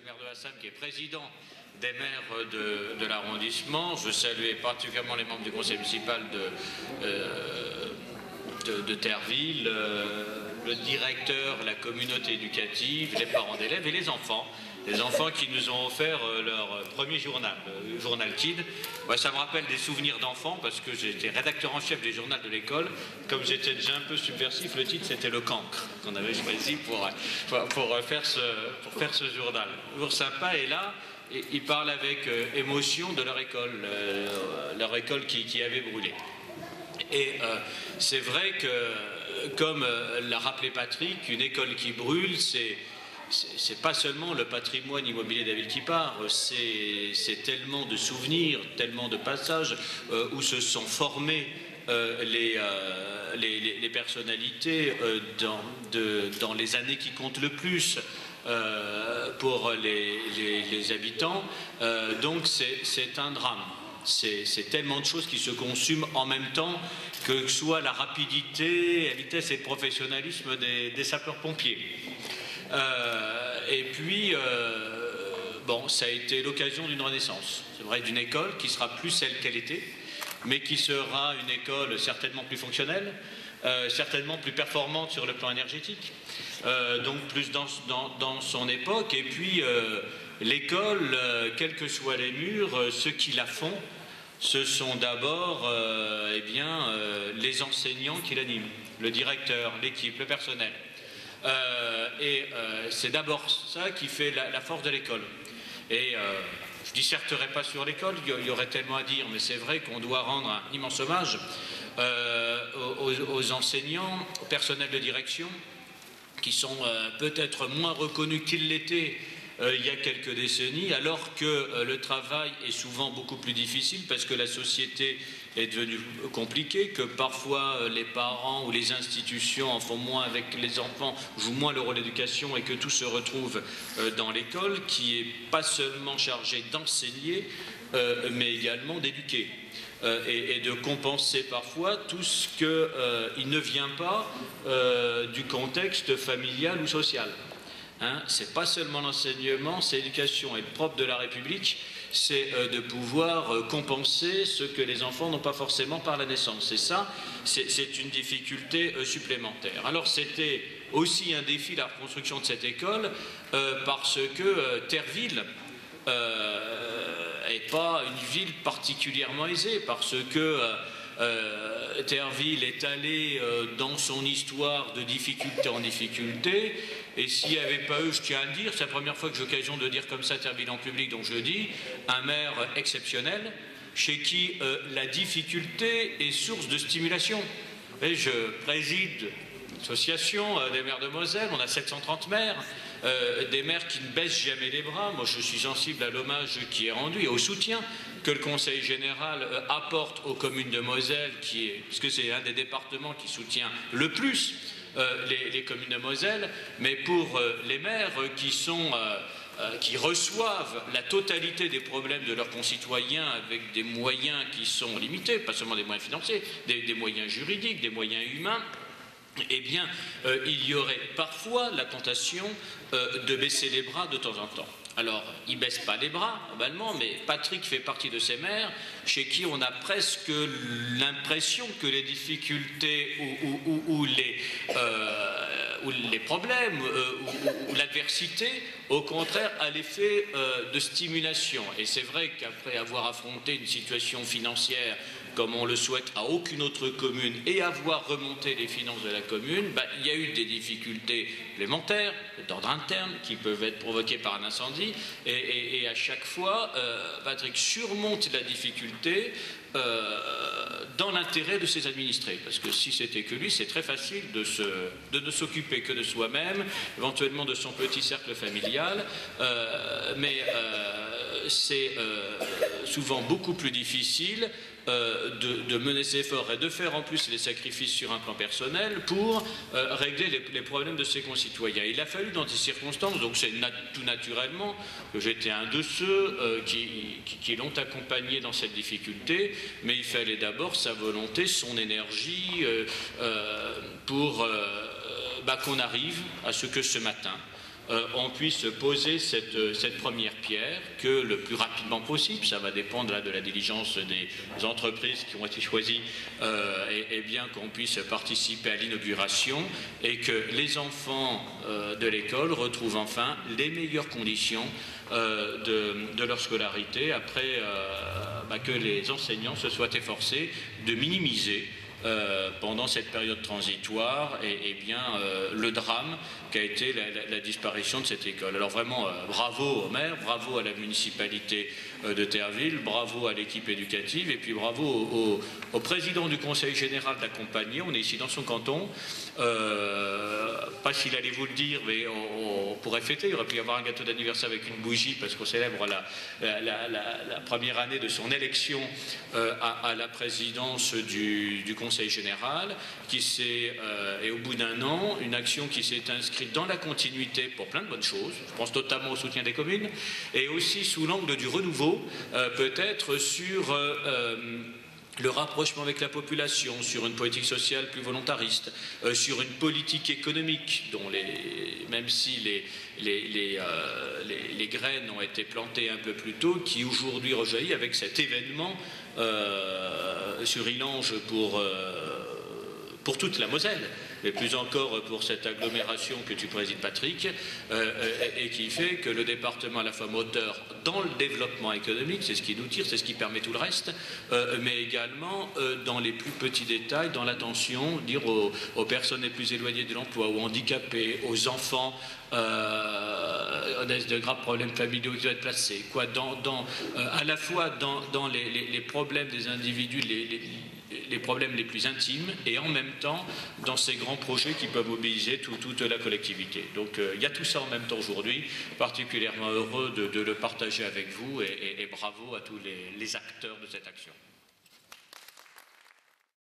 le maire de Hassan, qui est président des maires de l'arrondissement. Je saluais particulièrement les membres du conseil municipal de Terreville, le directeur, la communauté éducative, les parents d'élèves et les enfants. Les enfants qui nous ont offert leur premier journal, le journal Kid. Ouais, ça me rappelle des souvenirs d'enfants parce que j'étais rédacteur en chef des journaux de l'école. Comme j'étais déjà un peu subversif, le titre c'était Le Cancre qu'on avait choisi pour faire ce journal. Toujours sympa, et là, ils parlent avec émotion de leur école qui avait brûlé. Et c'est vrai que, comme l'a rappelé Patrick, une école qui brûle, c'est pas seulement le patrimoine immobilier de la ville qui part, c'est tellement de souvenirs, tellement de passages où se sont formées les personnalités dans les années qui comptent le plus pour les habitants. Donc c'est un drame. C'est tellement de choses qui se consument en même temps, que ce soit la rapidité, la vitesse et le professionnalisme des sapeurs-pompiers. Et puis, bon, ça a été l'occasion d'une renaissance. C'est vrai, d'une école qui sera plus celle qu'elle était, mais qui sera une école certainement plus fonctionnelle, certainement plus performante sur le plan énergétique, donc plus dans son époque. Et puis, l'école, quels que soient les murs, ceux qui la font, ce sont d'abord les enseignants qui l'animent, le directeur, l'équipe, le personnel. C'est d'abord ça qui fait la force de l'école. Et je ne disserterai pas sur l'école, il y aurait tellement à dire, mais c'est vrai qu'on doit rendre un immense hommage aux enseignants, au personnel de direction, qui sont peut-être moins reconnus qu'ils l'étaient il y a quelques décennies, alors que le travail est souvent beaucoup plus difficile parce que la société est devenue compliquée, que parfois les parents ou les institutions en font moins avec les enfants, jouent moins le rôle d'éducation, et que tout se retrouve dans l'école, qui n'est pas seulement chargée d'enseigner, mais également d'éduquer. Et de compenser parfois tout ce qui ne vient pas du contexte familial ou social. C'est pas seulement l'enseignement, c'est l'éducation. Et le propre de la République, c'est de pouvoir compenser ce que les enfants n'ont pas forcément par la naissance. Et ça, c'est une difficulté supplémentaire. Alors c'était aussi un défi, la reconstruction de cette école, parce que Terreville n'est pas une ville particulièrement aisée, parce que Terreville est allé dans son histoire de difficulté en difficulté, et s'il n'y avait pas eu, je tiens à le dire, c'est la première fois que j'ai l'occasion de dire comme ça Terreville en public, donc je le dis, un maire exceptionnel, chez qui la difficulté est source de stimulation. Et je préside l'association des maires de Moselle, on a 730 maires, des maires qui ne baissent jamais les bras. Moi je suis sensible à l'hommage qui est rendu et au soutien que le Conseil général apporte aux communes de Moselle, puisque c'est un des départements qui soutient le plus les communes de Moselle, mais pour les maires qui reçoivent la totalité des problèmes de leurs concitoyens avec des moyens qui sont limités, pas seulement des moyens financiers, des moyens juridiques, des moyens humains, eh bien, il y aurait parfois la tentation de baisser les bras de temps en temps. Alors, ils ne baissent pas les bras, normalement, mais Patrick fait partie de ces maires chez qui on a presque l'impression que les difficultés ou les problèmes ou l'adversité, au contraire, a l'effet de stimulation. Et c'est vrai qu'après avoir affronté une situation financière comme on le souhaite à aucune autre commune, et avoir remonté les finances de la commune, il y a eu des difficultés supplémentaires d'ordre interne qui peuvent être provoquées par un incendie, et à chaque fois, Patrick surmonte la difficulté dans l'intérêt de ses administrés, parce que si c'était que lui, c'est très facile de ne s'occuper que de soi-même, éventuellement de son petit cercle familial, mais c'est souvent beaucoup plus difficile de mener ses efforts et de faire en plus les sacrifices sur un plan personnel pour régler les problèmes de ses concitoyens. Il a fallu dans des circonstances, donc c'est tout naturellement que j'étais un de ceux qui l'ont accompagné dans cette difficulté, mais il fallait d'abord sa volonté, son énergie pour qu'on arrive à ce que ce matin on puisse poser cette première pierre, que le plus rapidement possible, ça va dépendre là, de la diligence des entreprises qui ont été choisies, et bien qu'on puisse participer à l'inauguration et que les enfants de l'école retrouvent enfin les meilleures conditions de leur scolarité après que les enseignants se soient efforcés de minimiser pendant cette période transitoire et bien le drame qu'a été la disparition de cette école. Alors vraiment bravo au maire, bravo à la municipalité de Therville, bravo à l'équipe éducative et puis bravo au président du conseil général de la compagnie. On est ici dans son canton. Pas s'il allait vous le dire, mais on pourrait fêter. Il aurait pu y avoir un gâteau d'anniversaire avec une bougie parce qu'on célèbre la première année de son élection à la présidence du conseil général, et au bout d'un an, une action qui s'est inscrite dans la continuité pour plein de bonnes choses. Je pense notamment au soutien des communes et aussi sous l'angle du renouveau, peut-être sur le rapprochement avec la population, sur une politique sociale plus volontariste, sur une politique économique dont même si les graines ont été plantées un peu plus tôt, qui aujourd'hui rejaillit avec cet événement sur Illange pour toute la Moselle, mais plus encore pour cette agglomération que tu présides, Patrick, et qui fait que le département à la fois moteur dans le développement économique, c'est ce qui nous tire, c'est ce qui permet tout le reste, mais également dans les plus petits détails, dans l'attention, dire aux personnes les plus éloignées de l'emploi, aux handicapés, aux enfants de graves problèmes familiaux qui doivent être placés, à la fois dans les problèmes des individus, les problèmes les plus intimes et en même temps dans ces grands projets qui peuvent mobiliser toute la collectivité. Donc il y a tout ça en même temps aujourd'hui, particulièrement heureux de le partager avec vous et bravo à tous les acteurs de cette action.